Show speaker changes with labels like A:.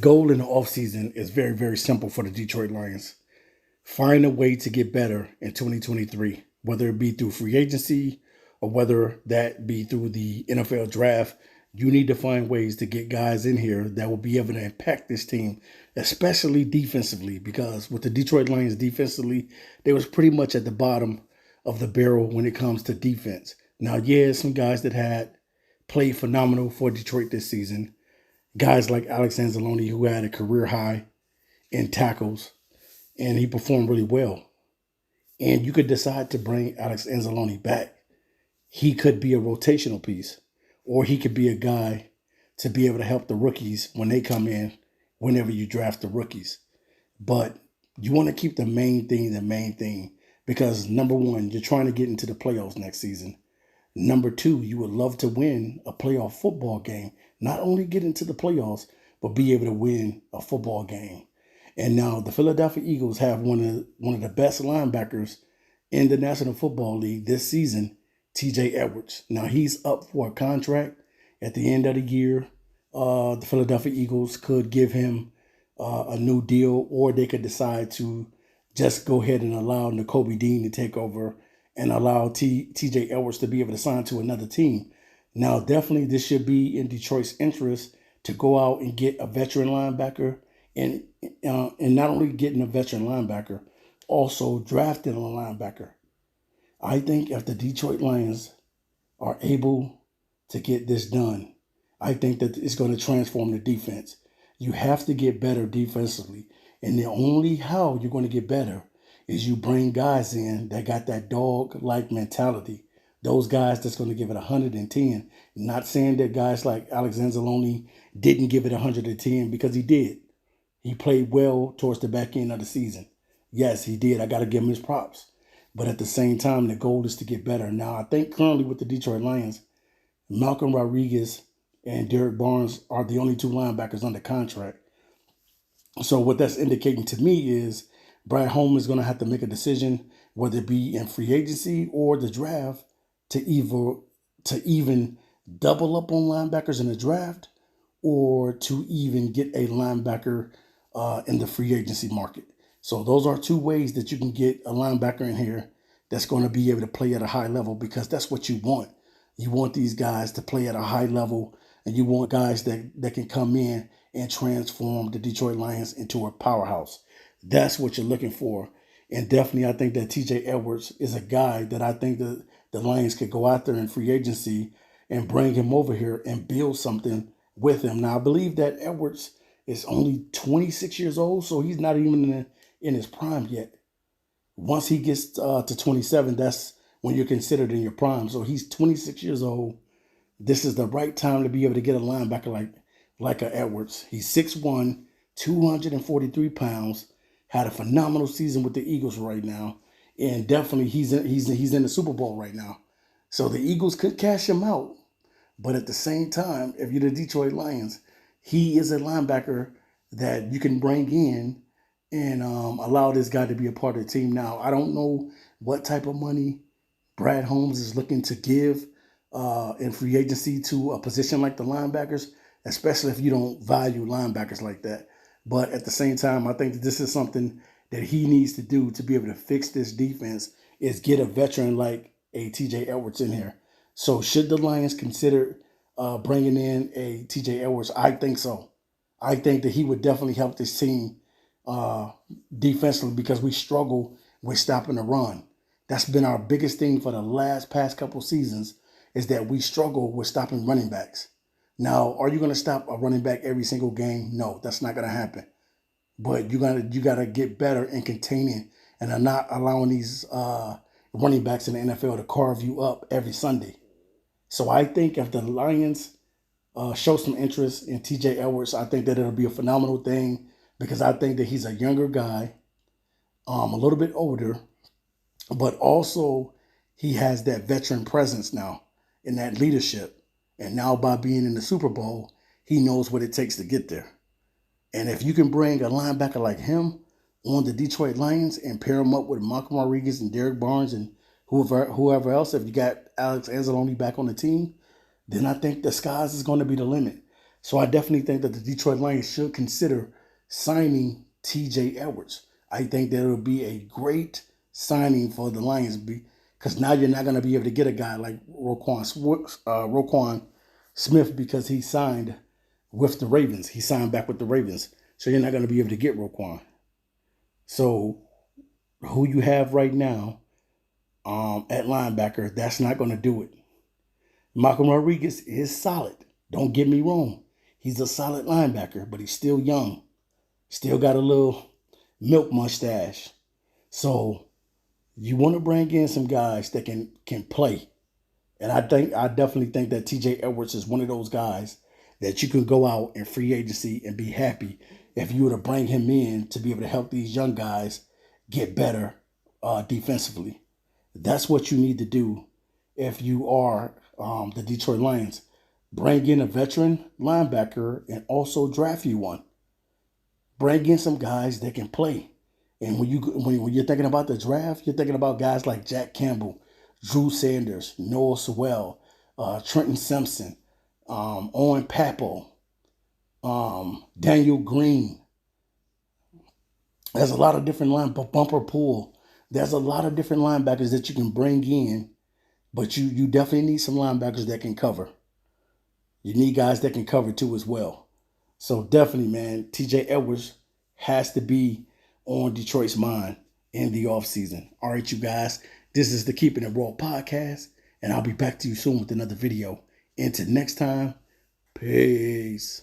A: goal in the offseason is very, very simple for the Detroit Lions. Find a way to get better in 2023, whether it be through free agency or whether that be through the NFL draft. You need to find ways to get guys in here that will be able to impact this team, especially defensively, because with the Detroit Lions defensively, they was pretty much at the bottom of the barrel when it comes to defense. Now, yeah, some guys that had played phenomenal for Detroit this season. Guys like Alex Anzalone, who had a career high in tackles, and he performed really well. And you could decide to bring Alex Anzalone back. He could be a rotational piece, or he could be a guy to be able to help the rookies when they come in, whenever you draft the rookies. But you want to keep the main thing, because number one, you're trying to get into the playoffs next season. Number two, you would love to win a playoff football game. Not only get into the playoffs, but be able to win a football game. And now the Philadelphia Eagles have one of the best linebackers in the National Football League this season, TJ Edwards. Now he's up for a contract at the end of the year. The Philadelphia Eagles could give him a new deal, or they could decide to just go ahead and allow Nakobe Dean to take over and allow TJ Edwards to be able to sign to another team. Now, definitely this should be in Detroit's interest to go out and get a veteran linebacker, and not only getting a veteran linebacker, also drafting a linebacker. I think if the Detroit Lions are able to get this done, I think that it's going to transform the defense. You have to get better defensively. And the only how you're going to get better is you bring guys in that got that dog-like mentality. Those guys that's going to give it 110. Not saying that guys like Alex Anzalone didn't give it 110, because he did. He played well towards the back end of the season. Yes, he did. I got to give him his props. But at the same time, the goal is to get better. Now, I think currently with the Detroit Lions, Malcolm Rodriguez and Derek Barnes are the only two linebackers under contract. So what that's indicating to me is Brad Holmes is going to have to make a decision, whether it be in free agency or the draft, to even double up on linebackers in the draft, or to even get a linebacker in the free agency market. So those are two ways that you can get a linebacker in here that's going to be able to play at a high level, because that's what you want. You want these guys to play at a high level, and you want guys that can come in and transform the Detroit Lions into a powerhouse. That's what you're looking for. And definitely, I think that TJ Edwards is a guy that I think that the Lions could go out there in free agency and bring him over here and build something with him. Now, I believe that Edwards is only 26 years old, so he's not even in his prime yet. Once he gets to 27, that's when you're considered in your prime. So he's 26 years old. This is the right time to be able to get a linebacker like a Edwards. He's 6'1", 243 pounds, had a phenomenal season with the Eagles right now. And definitely he's in the Super Bowl right now. So the Eagles could cash him out. But at the same time, if you're the Detroit Lions, he is a linebacker that you can bring in and allow this guy to be a part of the team. Now, I don't know what type of money Brad Holmes is looking to give in free agency to a position like the linebackers, especially if you don't value linebackers like that. But at the same time, I think that this is something that he needs to do to be able to fix this defense, is get a veteran like a TJ Edwards in here. So should the Lions consider bringing in a TJ Edwards? I think so. I think that he would definitely help this team defensively, because we struggle with stopping the run. That's been our biggest thing for the past couple seasons, is that we struggle with stopping running backs. Now, are you going to stop a running back every single game? No, that's not going to happen. But you gotta get better in containing and not allowing these running backs in the NFL to carve you up every Sunday. So I think if the Lions show some interest in TJ Edwards, I think that it'll be a phenomenal thing, because I think that he's a younger guy, a little bit older, but also he has that veteran presence now and that leadership. And now by being in the Super Bowl, he knows what it takes to get there. And if you can bring a linebacker like him on the Detroit Lions and pair him up with Malcolm Rodriguez and Derek Barnes and whoever else, if you got Alex Anzalone back on the team, then I think the skies is going to be the limit. So I definitely think that the Detroit Lions should consider signing TJ Edwards. I think that it would be a great signing for the Lions because now you're not going to be able to get a guy like Roquan Smith because he signed with the Ravens. He signed back with the Ravens. So you're not going to be able to get Roquan. So who you have right now at linebacker, that's not going to do it. Malcolm Rodriguez is solid. Don't get me wrong. He's a solid linebacker, but he's still young. Still got a little milk mustache. So you want to bring in some guys that can play. And I definitely think that TJ Edwards is one of those guys that you can go out in free agency and be happy if you were to bring him in to be able to help these young guys get better defensively. That's what you need to do if you are the Detroit Lions. Bring in a veteran linebacker and also draft you one. Bring in some guys that can play. And when you're thinking about the draft, you're thinking about guys like Jack Campbell, Drew Sanders, Noah Sewell, Trenton Simpson, Owen Pappo, Daniel Green. There's a lot of different Bumper Pool. There's a lot of different linebackers that you can bring in, but you definitely need some linebackers that can cover. You need guys that can cover too as well. So definitely, man, TJ Edwards has to be on Detroit's mind in the offseason. All right, you guys, this is the Keeping It Raw podcast, and I'll be back to you soon with another video. Until next time, peace.